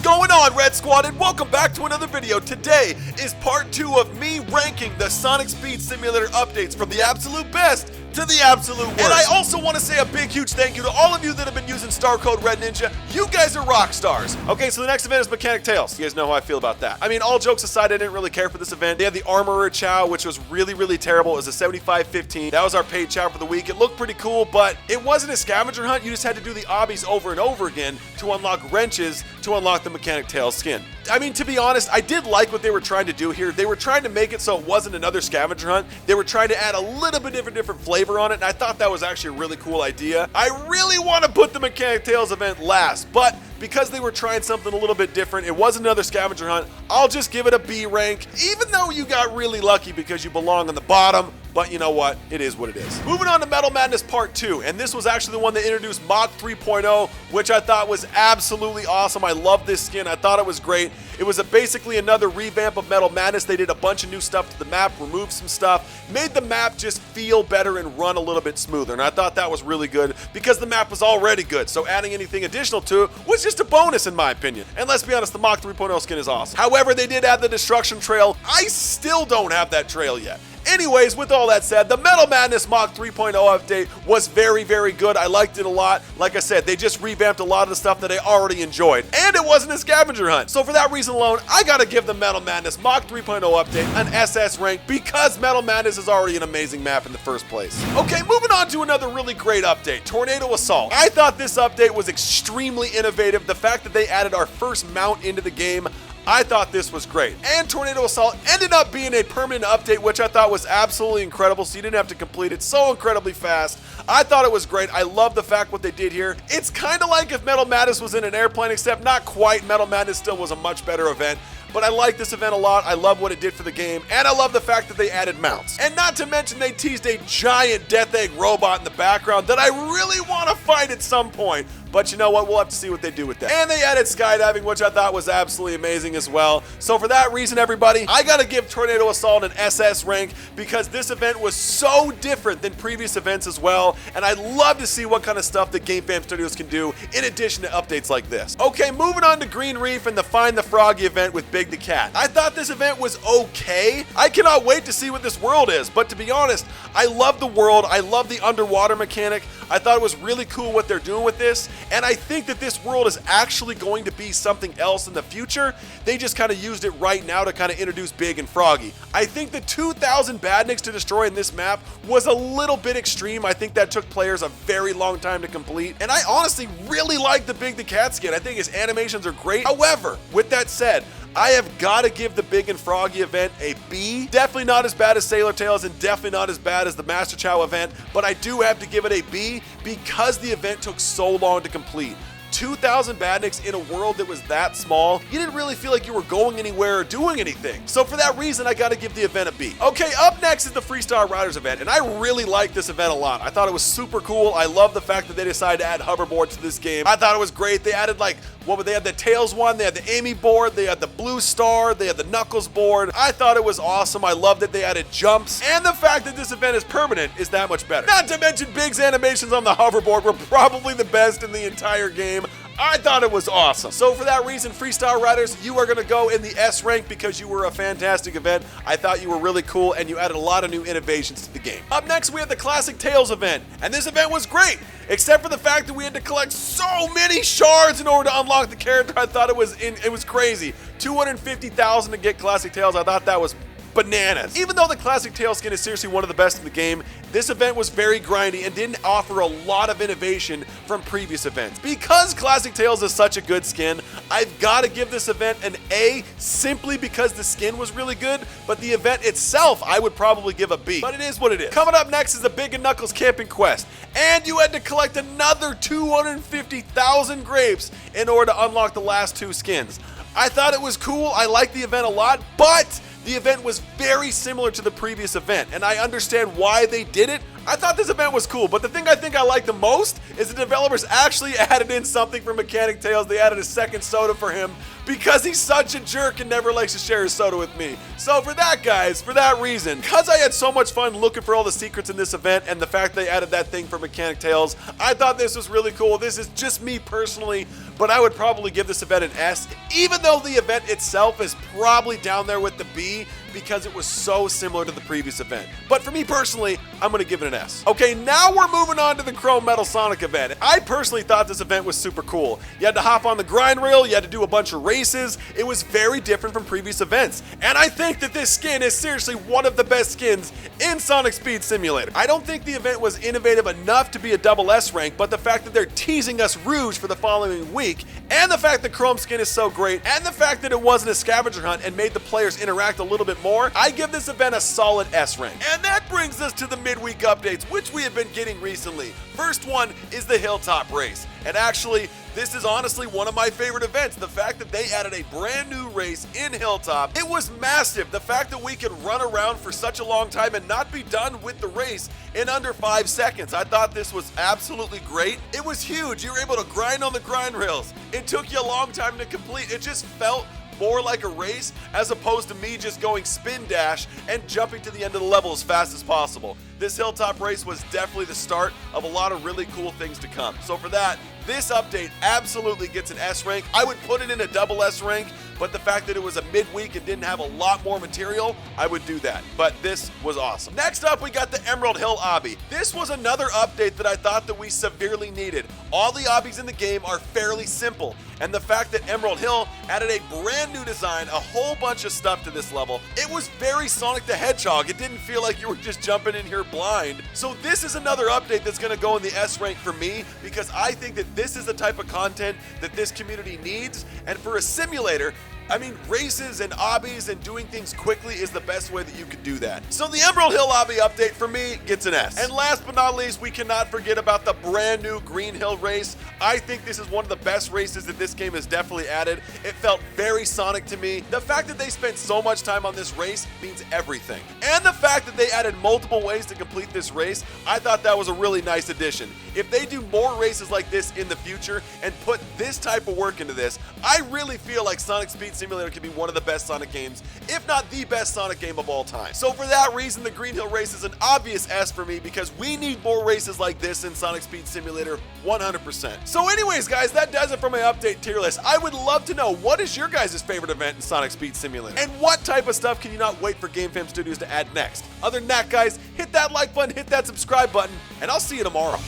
going on, Red Squad, and welcome back to another video. Today is part 2 of me ranking the Sonic Speed Simulator updates from the absolute best to the absolute worst. And I also want to say a big, huge thank you to all of you that have been using star code RedNinja. You guys are rock stars. Okay, so the next event is Mechanic Tails. You guys know how I feel about that. I mean, all jokes aside, I didn't really care for this event. They had the Armorer Chow, which was really, really terrible. It was a 75-15. That was our paid chow for the week. It looked pretty cool, but it wasn't a scavenger hunt. You just had to do the obbies over and over again to unlock wrenches to unlock the Mechanic Tails skin. I mean, to be honest, I did like what they were trying to do here. They were trying to make it so it wasn't another scavenger hunt. They were trying to add a little bit different flavor on it, and I thought that was actually a really cool idea. I really want to put the Mechanic Tails event last, but because they were trying something a little bit different, it wasn't another scavenger hunt, I'll just give it a B rank, even though you got really lucky because you belong on the bottom. But you know what? It is what it is. Moving on to Metal Madness Part 2, and this was actually the one that introduced Mach 3.0, which I thought was absolutely awesome. I love this skin. I thought it was great. It was basically another revamp of Metal Madness. They did a bunch of new stuff to the map, removed some stuff, made the map just feel better and run a little bit smoother, and I thought that was really good because the map was already good, so adding anything additional to it was just a bonus in my opinion. And let's be honest, the Mach 3.0 skin is awesome. However, they did add the Destruction Trail. I still don't have that trail yet. Anyways, with all that said, the Metal Madness Mach 3.0 update was very, very good. I liked it a lot. Like I said, they just revamped a lot of the stuff that I already enjoyed. And it wasn't a scavenger hunt. So for that reason alone, I gotta give the Metal Madness Mach 3.0 update an SS rank because Metal Madness is already an amazing map in the first place. Okay, moving on to another really great update, Tornado Assault. I thought this update was extremely innovative. The fact that they added our first mount into the game, I thought this was great. And Tornado Assault ended up being a permanent update, which I thought was absolutely incredible, so you didn't have to complete it so incredibly fast. I thought it was great. I love the fact what they did here. It's kind of like if Metal Madness was in an airplane, except not quite. Metal Madness still was a much better event. But I like this event a lot. I love what it did for the game, and I love the fact that they added mounts. And not to mention they teased a giant Death Egg robot in the background that I really want to fight at some point. But you know what? We'll have to see what they do with that. And they added skydiving, which I thought was absolutely amazing as well. So for that reason, everybody, I gotta give Tornado Assault an SS rank because this event was so different than previous events as well. And I'd love to see what kind of stuff that GameFam Studios can do in addition to updates like this. Okay, moving on to Green Reef and the Find the Froggy event with Big the Cat. I thought this event was okay. I cannot wait to see what this world is. But to be honest, I love the world. I love the underwater mechanic. I thought it was really cool what they're doing with this. And I think that this world is actually going to be something else in the future. They just kind of used it right now to kind of introduce Big and Froggy. I think the 2,000 badniks to destroy in this map was a little bit extreme. I think that took players a very long time to complete. And I honestly really like the Big the Cat skin. I think his animations are great. However, with that said, I have got to give the Big and Froggy event a B. Definitely not as bad as Sailor Tails and definitely not as bad as the Master Chow event, but I do have to give it a B because the event took so long to complete. 2,000 badniks in a world that was that small, you didn't really feel like you were going anywhere or doing anything. So for that reason, I gotta give the event a B. Okay, up next is the Freestyle Riders event, and I really like this event a lot. I thought it was super cool. I love the fact that they decided to add hoverboards to this game. I thought it was great. They added they had the Tails one, they had the Amy board, they had the Blue Star, they had the Knuckles board. I thought it was awesome. I love that they added jumps, and the fact that this event is permanent is that much better. Not to mention Big's animations on the hoverboard were probably the best in the entire game. I thought it was awesome. So for that reason, Freestyle Riders, you are gonna go in the S rank because you were a fantastic event. I thought you were really cool and you added a lot of new innovations to the game. Up next, we have the Classic Tails event, and this event was great, except for the fact that we had to collect so many shards in order to unlock the character. I thought it was crazy. 250,000 to get Classic Tails. I thought that was bananas. Even though the Classic Tails skin is seriously one of the best in the game, this event was very grindy and didn't offer a lot of innovation from previous events. Because Classic Tails is such a good skin, I've got to give this event an A simply because the skin was really good, but the event itself I would probably give a B. But it is what it is. Coming up next is the Big and Knuckles Camping Quest, and you had to collect another 250,000 grapes in order to unlock the last 2 skins. I thought it was cool. I liked the event a lot, but the event was very similar to the previous event, and I understand why they did it. I thought this event was cool, but the thing I think I like the most is the developers actually added in something for Mechanic Tails. They added a second soda for him because he's such a jerk and never likes to share his soda with me. So for that, guys, for that reason, because I had so much fun looking for all the secrets in this event and the fact they added that thing for Mechanic Tails, I thought this was really cool. This is just me personally, but I would probably give this event an S, even though the event itself is probably down there with the B because it was so similar to the previous event. But for me personally, I'm gonna give it an S. Okay, now we're moving on to the Chrome Metal Sonic event. I personally thought this event was super cool. You had to hop on the grind rail, you had to do a bunch of races. It was very different from previous events. And I think that this skin is seriously one of the best skins in Sonic Speed Simulator. I don't think the event was innovative enough to be a double S rank, but the fact that they're teasing us ROUGE for the following week, and the fact that Chrome skin is so great, and the fact that it wasn't a scavenger hunt and made the players interact a little bit more, I give this event a solid S rank. And that brings us to the midweek updates, which we have been getting recently. First one is the Hilltop race. And actually, this is honestly one of my favorite events. The fact that they added a brand new race in Hilltop, it was massive. The fact that we could run around for such a long time and not be done with the race in under 5 seconds. I thought this was absolutely great. It was huge. You were able to grind on the grind rails. It took you a long time to complete. It just felt more like a race as opposed to me just going spin dash and jumping to the end of the level as fast as possible. This Hilltop race was definitely the start of a lot of really cool things to come. So for that, this update absolutely gets an S rank. I would put it in a double S rank, but the fact that it was a midweek and didn't have a lot more material, I would do that. But this was awesome. Next up, we got the Emerald Hill obby. This was another update that I thought that we severely needed. All the obbies in the game are fairly simple, and the fact that Emerald Hill added a brand new design, a whole bunch of stuff to this level, it was very Sonic the Hedgehog. It didn't feel like you were just jumping in here blind. So this is another update that's gonna go in the S rank for me because I think that this is the type of content that this community needs, and for a simulator, I mean, races and obbies and doing things quickly is the best way that you could do that. So the Emerald Hill obby update for me gets an S. And last but not least, we cannot forget about the brand new Green Hill race. I think this is one of the best races that this game has definitely added. It felt very Sonic to me. The fact that they spent so much time on this race means everything. And the fact that they added multiple ways to complete this race, I thought that was a really nice addition. If they do more races like this in the future and put this type of work into this, I really feel like Sonic Speed Simulator can be one of the best Sonic games, if not the best Sonic game of all time. So for that reason, the Green Hill race is an obvious S for me because we need more races like this in Sonic Speed Simulator 100%. So anyways, guys, that does it for my update tier list. I would love to know, what is your guys' favorite event in Sonic Speed Simulator? And what type of stuff can you not wait for GameFam Studios to add next? Other than that, guys, hit that like button, hit that subscribe button, and I'll see you tomorrow.